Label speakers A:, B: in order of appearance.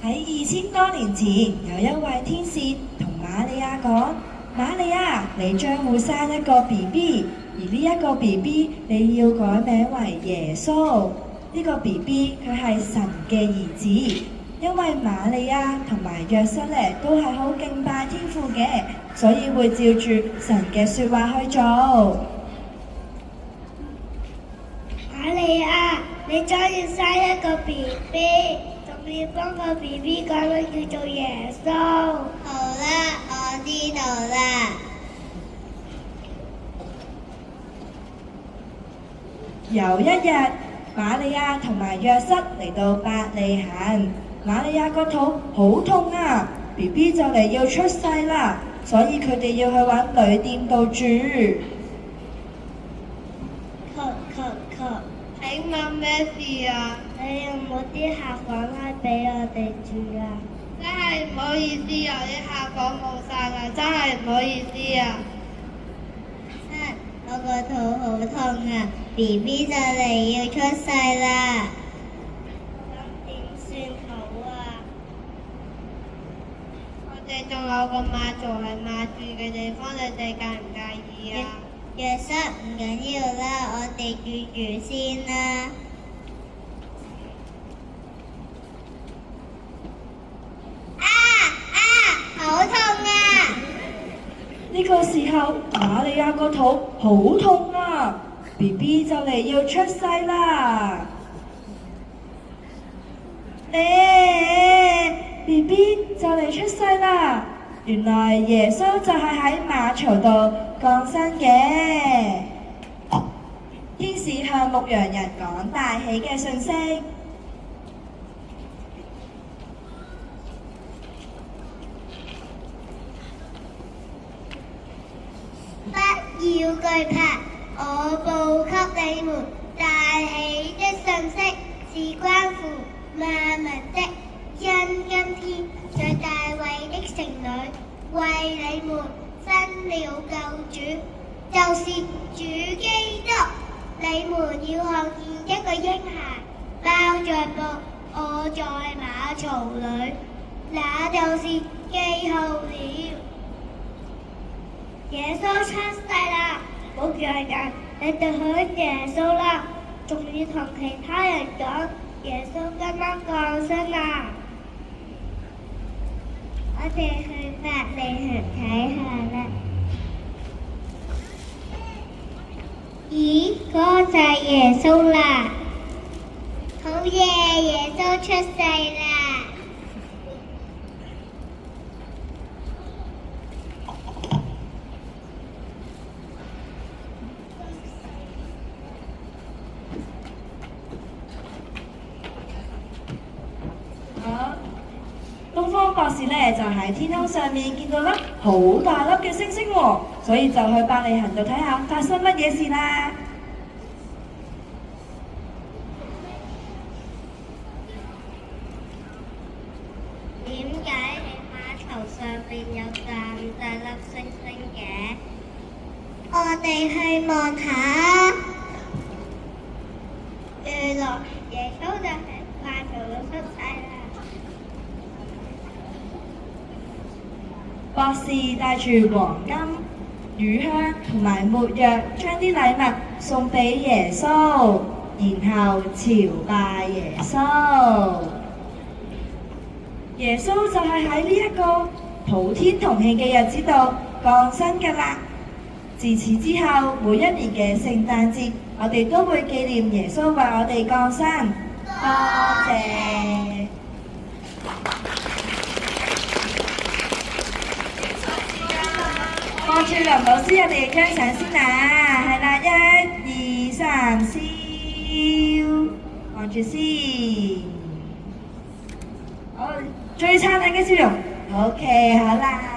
A: 喺2000多年前，有一位天使同瑪利亞講：瑪利亞，你將會生一個 BB， 而呢一個 BB 你要改名為耶穌。呢個 BB 佢係神嘅兒子，因為瑪利亞同埋約瑟咧都係好敬拜天父嘅，所以會照住神嘅説話去做。
B: 瑪利亞，你將要生一個 BB， 仲要幫個 BB 改名叫做耶穌。好啦，我知道啦。
A: 有一日，瑪利亞同埋約瑟嚟到伯利恆，瑪利亞個肚好痛啊 ，BB 就嚟要出世啦，所以佢哋要去揾旅店度住。
B: 請問咩事啊？你有冇啲客房可以俾我哋住啊？真係唔好意思啊，啲客房冇晒啦，真係唔好意思啊。我個肚好痛啊 ，BB 就嚟要出世啦。咁點算好啊？我哋仲有個馬槽係馬住嘅地方，你哋介唔介意啊？約瑟唔緊要啦，我哋住住先啦。好痛啊！
A: 呢個時候，瑪利亞個肚好痛啊 ，BB 就嚟要出世啦。BB 就嚟出世啦！原來耶穌就係喺馬槽度降生嘅。天使向牧羊人講大喜嘅訊息。
B: 不要懼怕，我報給你們大喜的訊息，是關乎萬民的。因今天在大衛的城裏為你們生了救主，就是主基督。你們要看見一個嬰孩包着布臥在馬槽裏，那就是記號了。耶穌出世啦！牧羊人，你哋去耶穌啦，仲要同其他人講耶穌剛剛降生啦。我哋去伯利恆睇下啦。咦，嗰個就係耶穌啦！好嘢，耶穌出世啦！
A: 東方博士咧就喺天空上面見到粒好大粒嘅星星喎，所以就去伯利恆度睇下發生乜嘢事啦。
B: 點解喺馬槽上邊有咁大粒星星嘅？我哋去望下。原來耶穌就喺馬槽度出世啦。
A: 博士帶住黃金、乳香同埋沒藥，將啲禮物送俾耶穌，然後朝拜耶穌。耶穌就係喺呢一個普天同慶嘅日子度降生㗎啦。自此之後，每一年嘅聖誕節，我哋都會紀念耶穌為我哋降生。多謝。望住林老師，我哋影張相先啦，係啦，1、2、3，笑，望住先，好，最燦爛嘅笑容，OK，好啦。